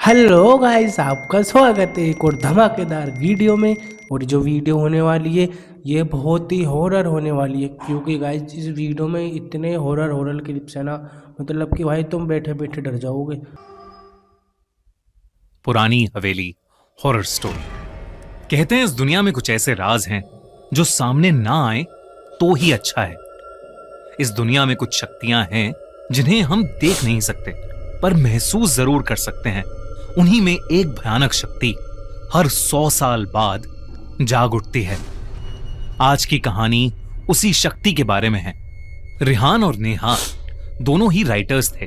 Hello guys, आपका स्वागत है एक और धमाकेदार वीडियो में। और जो वीडियो होने वाली है ये बहुत ही हॉरर होने वाली है, क्योंकि गाइस इस वीडियो में इतने हॉरर क्लिप्स है ना, मतलब कि भाई तुम बैठे बैठे डर जाओगे। पुरानी हवेली हॉरर स्टोरी। कहते हैं इस दुनिया में कुछ ऐसे राज हैं जो सामने ना आए तो ही अच्छा है। इस दुनिया में कुछ शक्तियां हैं जिन्हें हम देख नहीं सकते पर महसूस जरूर कर सकते हैं। उन्हीं में एक भयानक शक्ति हर 100 साल बाद जाग उठती है। आज की कहानी उसी शक्ति के बारे में है। रिहान और नेहा दोनों ही राइटर्स थे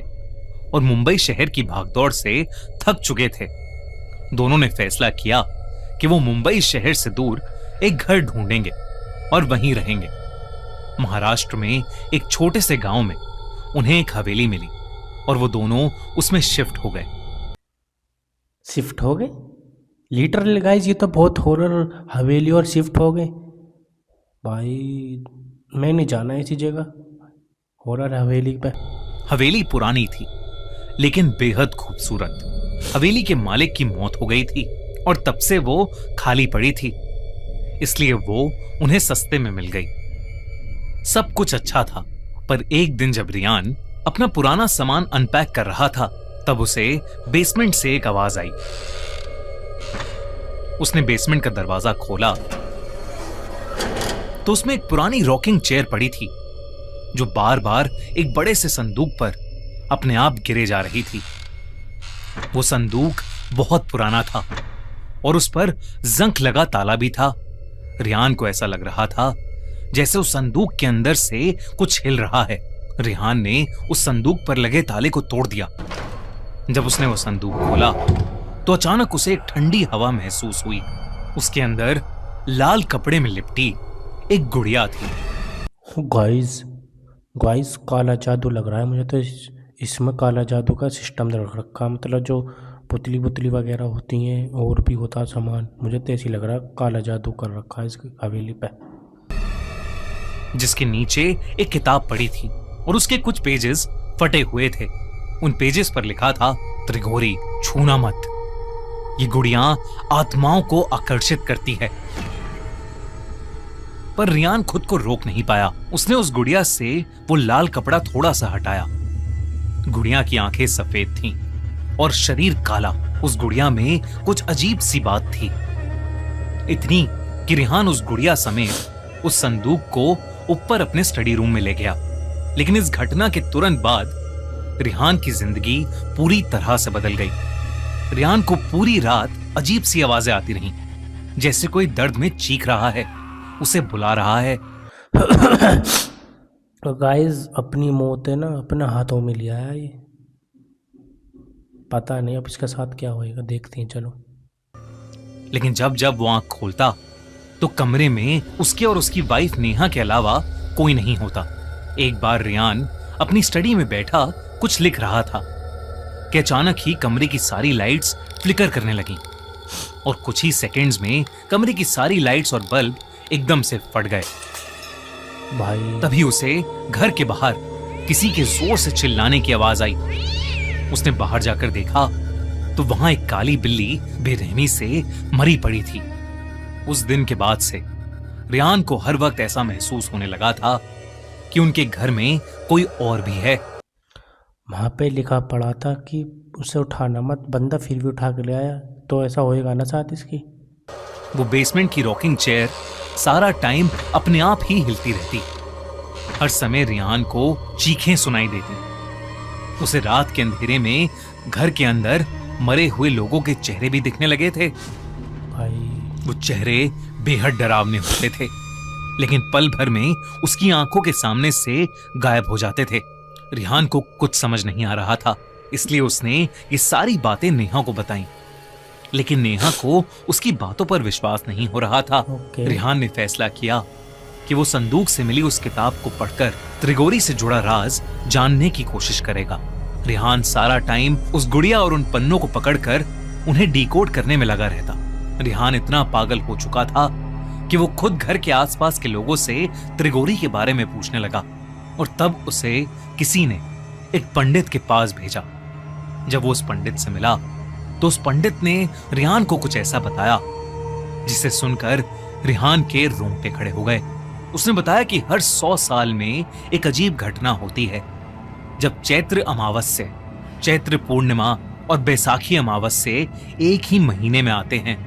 और मुंबई शहर की भागदौड़ से थक चुके थे। दोनों ने फैसला किया कि वो मुंबई शहर से दूर एक घर ढूंढेंगे और वहीं रहेंगे। महाराष्ट्र में एक छोटे से गांव में उन्हें एक हवेली मिली और वो दोनों उसमें शिफ्ट हो गए। शिफ्ट हो गए? लिटरली गाइस ये तो बहुत हॉरर हवेली और शिफ्ट हो गए। भाई मैं नहीं जाना ऐसी जगह, हॉरर हवेली पे। हवेली पुरानी थी लेकिन बेहद खूबसूरत। हवेली के मालिक की मौत हो गई थी और तब से वो खाली पड़ी थी, इसलिए वो उन्हें सस्ते में मिल गई। सब कुछ अच्छा था, पर एक दिन जब रियान अपना पुराना सामान अनपैक कर रहा था तब उसे बेसमेंट से एक आवाज आई। उसने बेसमेंट का दरवाजा खोला तो उसमें एक पुरानी रॉकिंग चेयर पड़ी थी जो बार बार एक बड़े से संदूक पर अपने आप गिरे जा रही थी। वो संदूक बहुत पुराना था और उस पर जंग लगा ताला भी था। रियान को ऐसा लग रहा था जैसे उस संदूक के अंदर से कुछ हिल रहा है। रिहान ने उस संदूक पर लगे ताले को तोड़ दिया। जब उसने वो संदूक खोला तो अचानक उसे एक ठंडी हवा महसूस हुई। उसके अंदर लाल कपड़े में लिपटी एक गुड़िया थी। गाइस गाइस काला जादू लग रहा है मुझे तो। इसमें काला जादू का सिस्टम रख रखा, मतलब जो पुतली पुतली वगैरह होती हैं और भी होता सामान, मुझे तो ऐसी लग रहा है काला जादू कर रखा है इसकी हवेली पे। जिसके नीचे एक किताब पड़ी थी और उसके कुछ पेजेस फटे हुए थे। उन पेजेस पर लिखा था, त्रिगोरी छूना मत, ये गुड़ियां आत्माओं को आकर्षित करती है। पर रियान खुद को रोक नहीं पाया। उसने उस गुड़िया से वो लाल कपड़ा थोड़ा सा हटाया। गुड़िया की आंखें सफेद थीं और शरीर काला। उस गुड़िया में कुछ अजीब सी बात थी, इतनी कि रिहान उस गुड़िया समेत उस संदूक को ऊपर अपने स्टडी रूम में ले गया। लेकिन इस घटना के तुरंत बाद रिहान की जिंदगी पूरी तरह से बदल गई। रिहान को पूरी रात अजीब सी आवाजें आती रहीं, जैसे कोई दर्द में चीख रहा है, उसे बुला रहा है। तो गाइस अपनी मौत है ना अपने हाथों में लिया है ये। पता नहीं अब इसके साथ क्या होएगा, देखते हैं चलो। लेकिन जब जब वो आंख खोलता तो कमरे में उसके और उसकी वाइफ नेहा के अलावा कोई नहीं होता। एक बार रियान अपनी स्टडी में बैठा कुछ लिख रहा था कि अचानक ही कमरे की सारी लाइट्स फ्लिकर करने लगीं और कुछ ही सेकंड्स में कमरे की सारी लाइट्स और बल्ब एकदम से फट गए। भाई तभी उसे घर के बाहर किसी के जोर से चिल्लाने की आवाज आई। उसने बाहर जाकर देखा तो वहां एक काली बिल्ली बेरहमी से मरी पड़ी थी। उस दिन के बाद से रियान को हर वक्त ऐसा महसूस होने लगा था कि उनके घर में कोई और भी है। वहाँ पे लिखा पड़ा था कि उसे उठाना मत, बंदा फिर भी उठा के ले आया, तो ऐसा होएगा ना साथ इसकी। वो बेसमेंट की रॉकिंग चेयर सारा टाइम अपने आप ही हिलती रहती। हर समय रियान को चीखें सुनाई देती। उसे रात के अंधेरे में घर के अंदर मरे हुए लोगों के चेहरे भी दिखने लगे थे। भाई वो चेहरे बेहद डरावने होते थे, लेकिन पल भर में उसकी आंखों के सामने से गायब हो जाते थे। रिहान को कुछ समझ नहीं आ रहा था, इसलिए उसने ये सारी बातें नेहा को बताई। लेकिन नेहा को उसकी बातों पर विश्वास नहीं हो रहा था। रिहान ने फैसला किया कि वो संदूक से मिली उस किताब को पढ़कर त्रिगोरी से जुड़ा राज जानने की कोशिश करेगा। रिहान सारा टाइम उस गुड़िया और उन पन्नों को पकड़कर उन्हें डिकोड करने में लगा रहता। रिहान इतना पागल हो चुका था कि वो खुद घर के आसपास के लोगों से त्रिगोरी के बारे में पूछने लगा और तब उसे किसी ने एक पंडित के पास भेजा। जब वो उस पंडित से मिला तो उस पंडित ने रिहान को कुछ ऐसा बताया जिसे सुनकर रिहान के रोंगटे खड़े हो गए। उसने बताया कि हर 100 साल में एक अजीब घटना होती है, जब चैत्र अमावस्या, चैत्र पूर्णिमा और बैसाखी अमावस्या एक ही महीने में आते हैं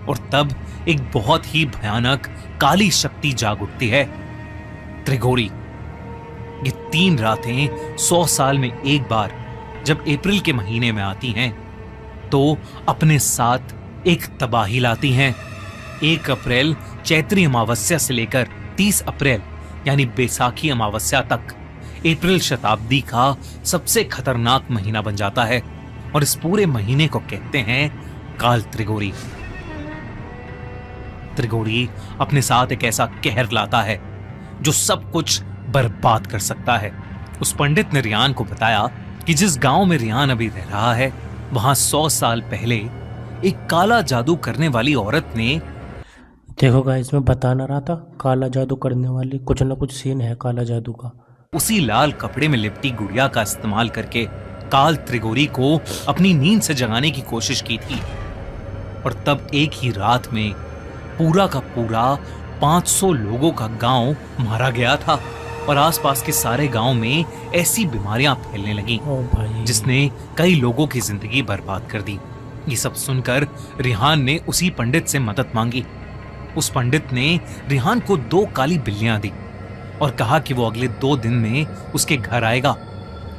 और तब एक बहुत ही भयानक काली शक्ति जाग उठती है, त्रिगोरी। ये 3 रातें 100 साल में एक बार जब अप्रैल के महीने में आती हैं तो अपने साथ एक तबाही लाती हैं। 1 अप्रैल चैत्री अमावस्या से लेकर 30 अप्रैल यानी बैसाखी अमावस्या तक अप्रैल शताब्दी का सबसे खतरनाक महीना बन जाता है और इस पूरे महीने को कहते हैं काल त्रिगोरी। त्रिगोरी अपने साथ एक ऐसा कहर लाता है जो सब कुछ बर्बाद कर सकता है। उस पंडित ने रियान को बताया कि जिस गांव में रियान अभी रह रहा है वहां 100 साल पहले एक काला जादू करने वाली औरत ने, देखो गाइस, मैं बता ना रहा था, काला जादू करने वाली कुछ ना कुछ सीन है काला जादू का। उसी लाल कपड़े में लिपटी गुड़िया का इस्तेमाल करके काल त्रिगोरी को अपनी नींद से जगाने की कोशिश की थी और तब एक ही रात में पूरा का पूरा 500 लोगों का गांव मारा गया था और आसपास के सारे गांव में ऐसी बीमारियां फैलने लगीं ओ भाई, जिसने कई लोगों की जिंदगी बर्बाद कर दी। ये सब सुनकर रिहान ने उसी पंडित से मदद मांगी। उस पंडित ने रिहान को 2 काली बिल्लियां दी और कहा कि वो अगले 2 दिन में उसके घर आएगा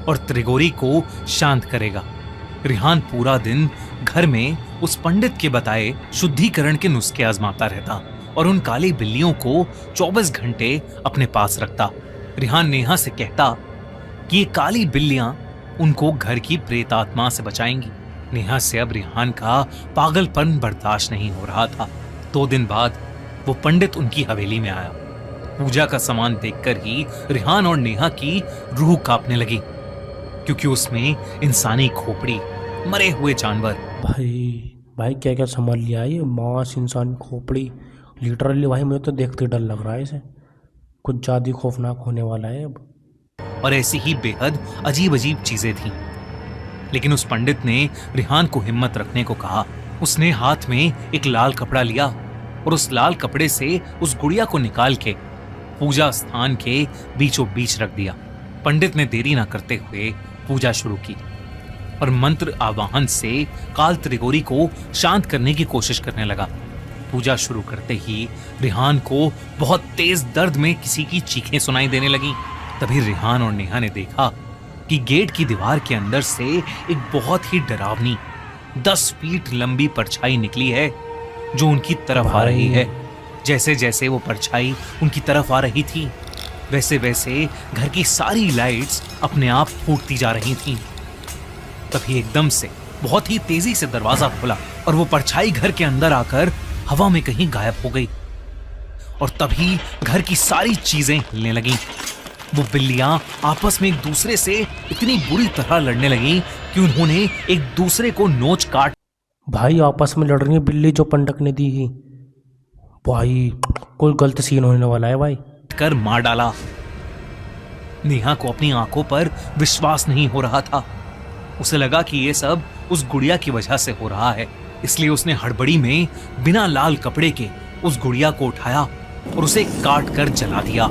और त्रिगोरी को शांत करेगा। रिहान पूरा दिन घर में उस पंडित के बताए शुद्धिकरण के नुस्खे आजमाता रहता और उन काली बिल्लियों को 24 घंटे अपने पास रखता। रिहान नेहा से कहता कि ये काली बिल्लियां उनको घर की प्रेत आत्मा से बचाएंगी। नेहा से अब रिहान का पागलपन बर्दाश्त नहीं हो रहा था। 2 दिन बाद वो पंडित उनकी हवेली में आया। पूजा का सामान देखकर ही रिहान और नेहा की रूह कांपने लगी, क्योंकि उसमें इंसानी खोपड़ी, मरे हुए जानवर, भाई क्या क्या सामान लिया है ये, मांस, इंसान खोपड़ी, लिटरली भाई मुझे तो देखते डर लग रहा है इसे, कुछ ज्यादा खौफनाक होने वाला है अब। और ऐसी ही बेहद अजीब अजीब चीजें थीं। लेकिन उस पंडित ने रिहान को हिम्मत रखने को कहा। उसने हाथ में एक लाल कपड़ा लिया और उस लाल कपड़े से उस गुड़िया को निकाल के पूजा स्थान के बीचों बीच रख दिया। पंडित ने देरी ना करते हुए पूजा शुरू की और मंत्र आवाहन से काल त्रिगोरी को शांत करने की कोशिश करने लगा। पूजा शुरू करते ही रिहान को बहुत तेज दर्द में किसी की चीखें सुनाई देने लगी। तभी रिहान और नेहा ने देखा कि गेट की दीवार के अंदर से एक बहुत ही डरावनी 10 फीट लंबी परछाई निकली है जो उनकी तरफ आ रही है। जैसे जैसे वो परछाई उनकी तरफ आ रही थी वैसे वैसे घर की सारी लाइट्स अपने आप फूटती जा रही थीं। तभी एकदम से बहुत ही तेजी से दरवाजा खुला और वो परछाई घर के अंदर आकर हवा में कहीं गायब हो गई और तभी घर की सारी चीजें हिलने लगीं। वो बिल्लियां आपस में एक दूसरे से इतनी बुरी तरह लड़ने लगीं कि उन्होंने एक दूसरे को नोच काट भाई आपस में लड़ रही है बिल्ली जो पंडक ने दी ही। भाई कोई गलत सीन होने वाला है भाई। कर मार डाला। नेहा को अपनी आंखों पर विश्वास नहीं हो रहा था। उसे लगा कि ये सब उस गुड़िया की वजह से हो रहा है, इसलिए उसने हड़बड़ी में बिना लाल कपड़े के उस गुड़िया को उठाया और उसे काट कर जला दिया।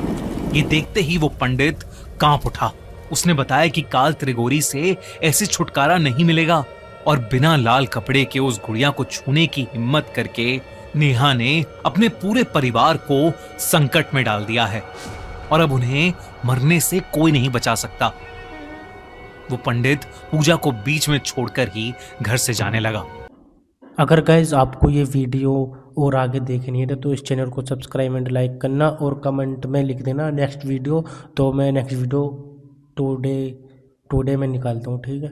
ये देखते ही वो पंडित कांप उठा। उसने बताया कि काल त्रिगोरी से ऐसे छुटकारा नहीं मिलेगा और बिना लाल कपड़े के उस गुड़िया को छूने की हिम्मत करके नेहा ने अपने पूरे परिवार को संकट में डाल दिया है और अब उन्हें मरने से कोई नहीं बचा सकता। वो पंडित पूजा को बीच में छोड़कर ही घर से जाने लगा। अगर गाइज आपको ये वीडियो और आगे देखनी है तो इस चैनल को सब्सक्राइब एंड लाइक करना और कमेंट में लिख देना नेक्स्ट वीडियो, तो मैं नेक्स्ट वीडियो टुडे में निकालता हूँ। ठीक है,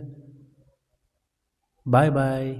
बाय बाय।